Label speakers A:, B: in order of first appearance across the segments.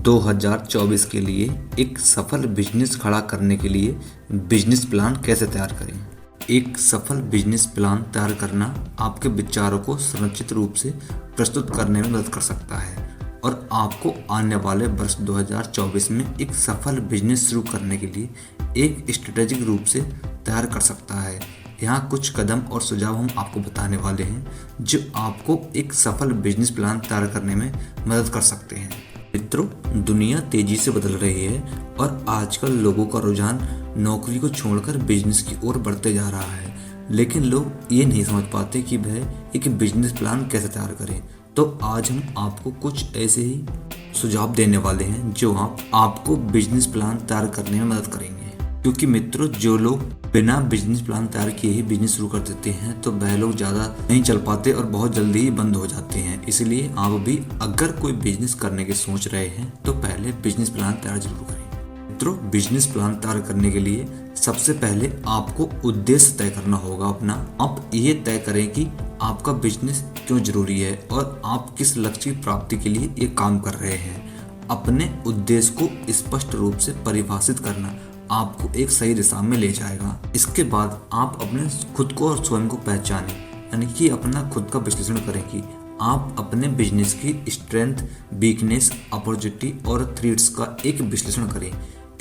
A: 2024 के लिए एक सफल बिजनेस खड़ा करने के लिए बिजनेस प्लान कैसे तैयार करें। एक सफल बिजनेस प्लान तैयार करना आपके विचारों को सुनिश्चित रूप से प्रस्तुत करने में मदद कर सकता है और आपको आने वाले वर्ष 2024 में एक सफल बिजनेस शुरू करने के लिए एक स्ट्रेटेजिक रूप से तैयार कर सकता है। यहाँ कुछ कदम और सुझाव हम आपको बताने वाले हैं जो आपको एक सफल बिजनेस प्लान तैयार करने में मदद कर सकते हैं। मित्रों, दुनिया तेजी से बदल रही है और आजकल लोगों का रुझान नौकरी को छोड़कर बिजनेस की ओर बढ़ते जा रहा है, लेकिन लोग ये नहीं समझ पाते कि वह एक बिजनेस प्लान कैसे तैयार करें। तो आज हम आपको कुछ ऐसे ही सुझाव देने वाले हैं जो आपको बिजनेस प्लान तैयार करने में मदद करेंगे। क्योंकि मित्रों, जो लोग बिना बिजनेस प्लान तैयार किए ही बिजनेस शुरू कर देते हैं तो वह लोग ज़्यादा नहीं चल पाते और बहुत जल्दी ही बंद हो जाते हैं। इसलिए आप भी अगर कोई बिजनेस करने की सोच रहे हैं तो पहले बिजनेस प्लान तैयार जरूर करें। मित्रों, बिजनेस प्लान तैयार करने के लिए सबसे पहले आपको उद्देश्य तय करना होगा अपना। आप ये तय करें कि आपका बिजनेस क्यों जरूरी है और आप किस लक्ष्य की प्राप्ति के लिए ये काम कर रहे हैं। अपने उद्देश्य को स्पष्ट रूप से परिभाषित करना आपको एक सही दिशा में ले जाएगा। इसके बाद आप अपने खुद को और स्वयं को पहचानें, यानी कि अपना खुद का विश्लेषण करें कि आप अपने बिजनेस की स्ट्रेंथ, वीकनेस, अपॉर्चुनिटी और थ्रेट्स का एक विश्लेषण करें।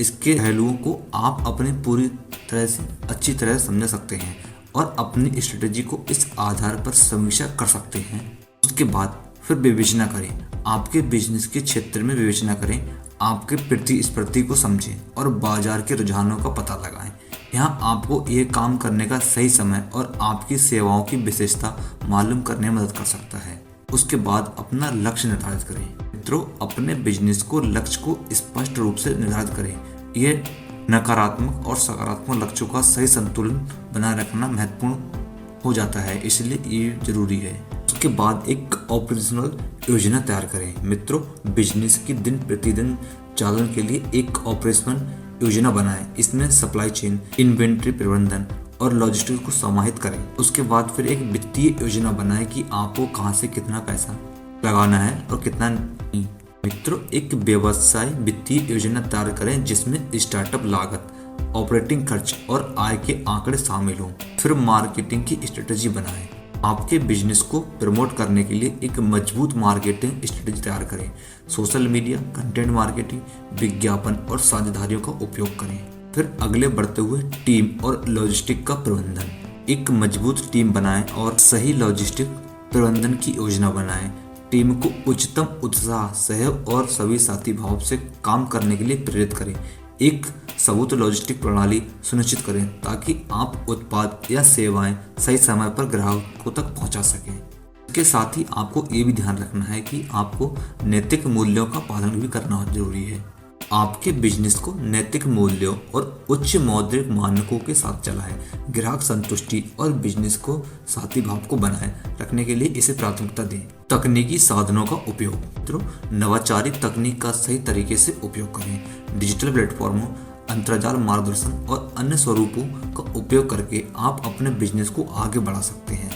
A: इसके पहलुओं को आप अपने पूरी तरह से अच्छी तरह समझ सकते हैं और अपनी स्ट्रेटेजी को इस आधार पर समीक्षा कर सकते हैं। उसके बाद फिर विवेचना करें, आपके बिजनेस के क्षेत्र में विवेचना करें, आपके प्रतिस्पर्धी को समझें और बाजार के रुझानों का पता लगाएं। यहाँ आपको ये काम करने का सही समय और आपकी सेवाओं की विशेषता मालूम करने में मदद कर सकता है। उसके बाद अपना लक्ष्य निर्धारित करें। मित्रों, अपने बिजनेस को लक्ष्य को स्पष्ट रूप से निर्धारित करें। ये नकारात्मक और सकारात्मक लक्ष्यों का सही संतुलन बनाए रखना महत्वपूर्ण हो जाता है, इसलिए ये जरूरी है। उसके बाद एक ऑपरेशनल योजना तैयार करें। मित्रों, बिजनेस की दिन प्रतिदिन चालन के लिए एक ऑपरेशनल योजना बनाएं। इसमें सप्लाई चेन, इन्वेंट्री प्रबंधन और लॉजिस्टिक्स को समाहित करें। उसके बाद फिर एक वित्तीय योजना बनाएं कि आपको कहां से कितना पैसा लगाना है और कितना नहीं। मित्रों, एक व्यवसाय वित्तीय योजना तैयार करें जिसमें स्टार्टअप लागत, ऑपरेटिंग खर्च और आय के आंकड़े शामिल हों। फिर मार्केटिंग की स्ट्रेटेजी बनाएं। आपके बिजनेस को प्रमोट करने के लिए एक मजबूत मार्केटिंग स्ट्रेटेजी तैयार करें। सोशल मीडिया, कंटेंट मार्केटिंग, विज्ञापन और साझेदारियों का उपयोग करें। फिर अगले बढ़ते हुए टीम और लॉजिस्टिक का प्रबंधन। एक मजबूत टीम बनाएं और सही लॉजिस्टिक प्रबंधन की योजना बनाएं। टीम को उच्चतम उत्साह, सहयोग और सभी साथी भाव से काम करने के लिए प्रेरित करें। एक सबूत लॉजिस्टिक प्रणाली सुनिश्चित करें ताकि आप उत्पाद या सेवाएं सही समय पर ग्राहकों तक पहुंचा सकें। इसके साथ ही आपको ये भी ध्यान रखना है कि आपको नैतिक मूल्यों का पालन भी करना जरूरी है। आपके बिजनेस को नैतिक मूल्यों और उच्च मौद्रिक मानकों के साथ चलाएं। ग्राहक संतुष्टि और बिजनेस को साथी भाव को बनाए रखने के लिए इसे प्राथमिकता दें। तकनीकी साधनों का उपयोग। मित्रों, नवाचारी तकनीक का सही तरीके से उपयोग करें। डिजिटल प्लेटफॉर्मों, अंतर्जाल मार्गदर्शन और अन्य स्वरूपों का उपयोग करके आप अपने बिजनेस को आगे बढ़ा सकते हैं।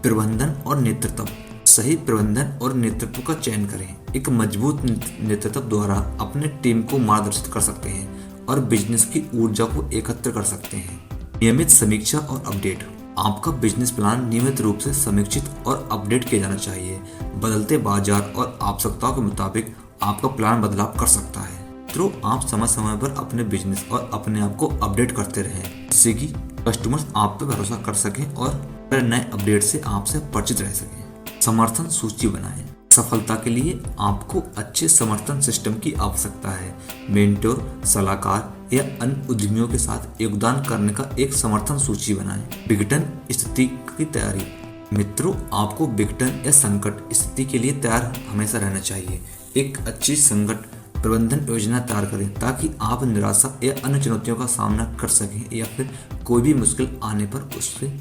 A: प्रबंधन और नेतृत्व। सही प्रबंधन और नेतृत्व का चयन करें। एक मजबूत नेतृत्व द्वारा अपने टीम को मार्गदर्शित कर सकते हैं और बिजनेस की ऊर्जा को एकत्र कर सकते हैं। नियमित समीक्षा और अपडेट। आपका बिजनेस प्लान नियमित रूप से समीक्षित और अपडेट किया जाना चाहिए। बदलते बाजार और आवश्यकताओं के मुताबिक आपका प्लान बदलाव कर सकता है। तो आप समय समय पर अपने बिजनेस और अपने आप को अपडेट करते रहें, जिससे कि कस्टमर्स आप पर भरोसा कर सकें और नए अपडेट से आपसे परिचित रह सकें। समर्थन सूची बनाएं। सफलता के लिए आपको अच्छे समर्थन सिस्टम की आवश्यकता है। मेंटोर, सलाहकार या अन्य उद्यमियों के साथ योगदान करने का एक समर्थन सूची बनाएं। विघटन स्थिति की तैयारी। मित्रों, आपको विघटन या संकट स्थिति के लिए तैयार हमेशा रहना चाहिए। एक अच्छी संकट प्रबंधन योजना तैयार करें ताकि आप निराशा या अन्य चुनौतियों का सामना कर सकें या फिर कोई भी मुश्किल आने पर उससे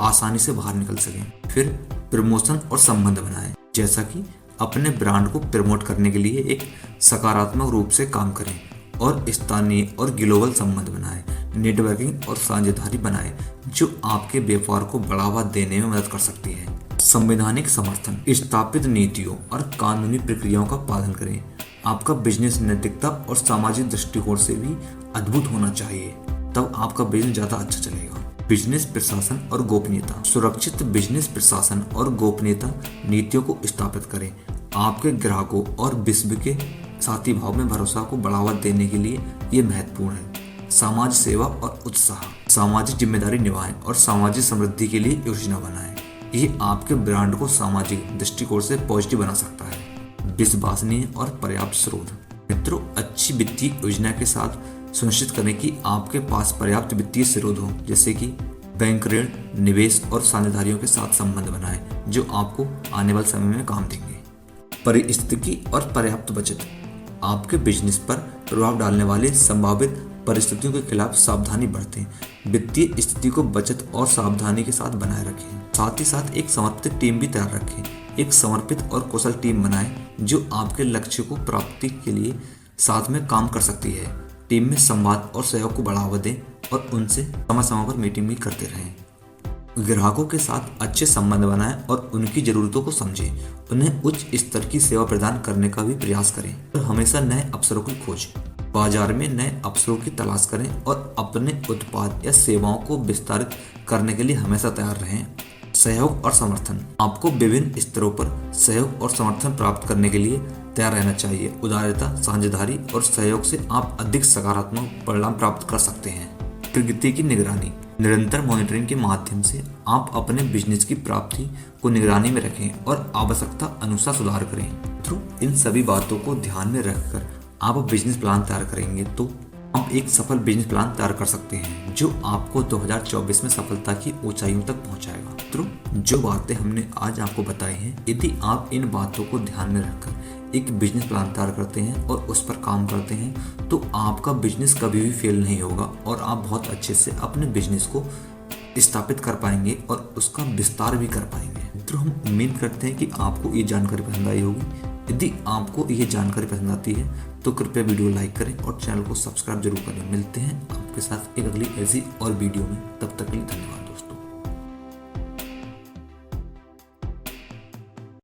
A: आसानी से बाहर निकल सकें। फिर प्रमोशन और संबंध बनाएं, जैसा कि अपने ब्रांड को प्रमोट करने के लिए एक सकारात्मक रूप से काम करें और स्थानीय और ग्लोबल संबंध बनाएं। नेटवर्किंग और साझेदारी बनाएं जो आपके व्यापार को बढ़ावा देने में मदद कर सकती है। संवैधानिक समर्थन। स्थापित नीतियों और कानूनी प्रक्रियाओं का पालन करें। आपका बिजनेस नैतिकता और सामाजिक दृष्टिकोण से भी अद्भुत होना चाहिए, तब आपका बिजनेस ज्यादा अच्छा चलेगा। बिजनेस प्रशासन और गोपनीयता। सुरक्षित बिजनेस प्रशासन और गोपनीयता नीतियों को स्थापित करें। आपके ग्राहकों और विश्व के साथी भाव में भरोसा को बढ़ावा देने के लिए ये महत्वपूर्ण है। समाज सेवा और उत्साह। सामाजिक जिम्मेदारी निभाएं और सामाजिक समृद्धि के लिए योजना बनाएं। ये आपके ब्रांड को सामाजिक दृष्टिकोण से पॉजिटिव बना सकता है। विश्वसनीय और पर्याप्त स्रोत। मित्रों, अच्छी वित्तीय योजना के साथ सुनिश्चित करें कि आपके पास पर्याप्त वित्तीय स्रोत हो, जैसे कि बैंक ऋण, निवेश और साझेदारियों के साथ संबंध बनाएं जो आपको आने वाले समय में काम देंगे। परिस्थिति और पर्याप्त बचत। आपके बिजनेस पर प्रभाव डालने वाले संभावित परिस्थितियों के खिलाफ सावधानी बरतें। वित्तीय स्थिति को बचत और सावधानी के साथ बनाए रखें। साथ ही साथ एक समर्पित टीम भी तैयार रखें। एक समर्पित और कुशल टीम बनाएं जो आपके लक्ष्य को प्राप्ति के लिए साथ में काम कर सकती है। टीम में संवाद और सहयोग को बढ़ावा दें और उनसे समय समय पर मीटिंग भी करते रहें। ग्राहकों के साथ अच्छे संबंध बनाएं और उनकी ज़रूरतों को समझें। उन्हें उच्च स्तर की सेवा प्रदान करने का भी प्रयास करें और हमेशा नए अवसरों की खोज। बाजार में नए अवसरों की तलाश करें और अपने उत्पाद या सेवाओं को विस्तारित करने के लिए हमेशा तैयार रहें। सहयोग और समर्थन। आपको विभिन्न स्तरों पर सहयोग और समर्थन प्राप्त करने के लिए तैयार रहना चाहिए। उदारता, साझेदारी और सहयोग से आप अधिक सकारात्मक परिणाम प्राप्त कर सकते हैं। प्रगति की निगरानी। निरंतर मॉनिटरिंग के माध्यम से आप अपने बिजनेस की प्राप्ति को निगरानी में रखें और आवश्यकता अनुसार सुधार करें। तो इन सभी बातों को ध्यान में रखकर आप बिजनेस प्लान तैयार करेंगे तो आप एक सफल बिजनेस प्लान तैयार कर सकते हैं जो आपको 2024 में सफलता की ऊंचाइयों तक पहुंचाएगा। तो जो बातें हमने आज आपको बताई हैं, यदि आप इन बातों को ध्यान में रखकर एक बिजनेस प्लान तैयार करते हैं और उस पर काम करते हैं तो आपका बिजनेस कभी भी फेल नहीं होगा और आप बहुत अच्छे से अपने बिजनेस को स्थापित कर पाएंगे और उसका विस्तार भी कर पाएंगे। तो हम उम्मीद करते हैं कि आपको ये जानकारी पसंद आई होगी। यदि आपको ये जानकारी पसंद आती है तो कृपया वीडियो लाइक करें और चैनल को सब्सक्राइब जरूर करें। मिलते हैं आपके साथ एक अगली ऐसी और वीडियो में, तब तक के लिए धन्यवाद।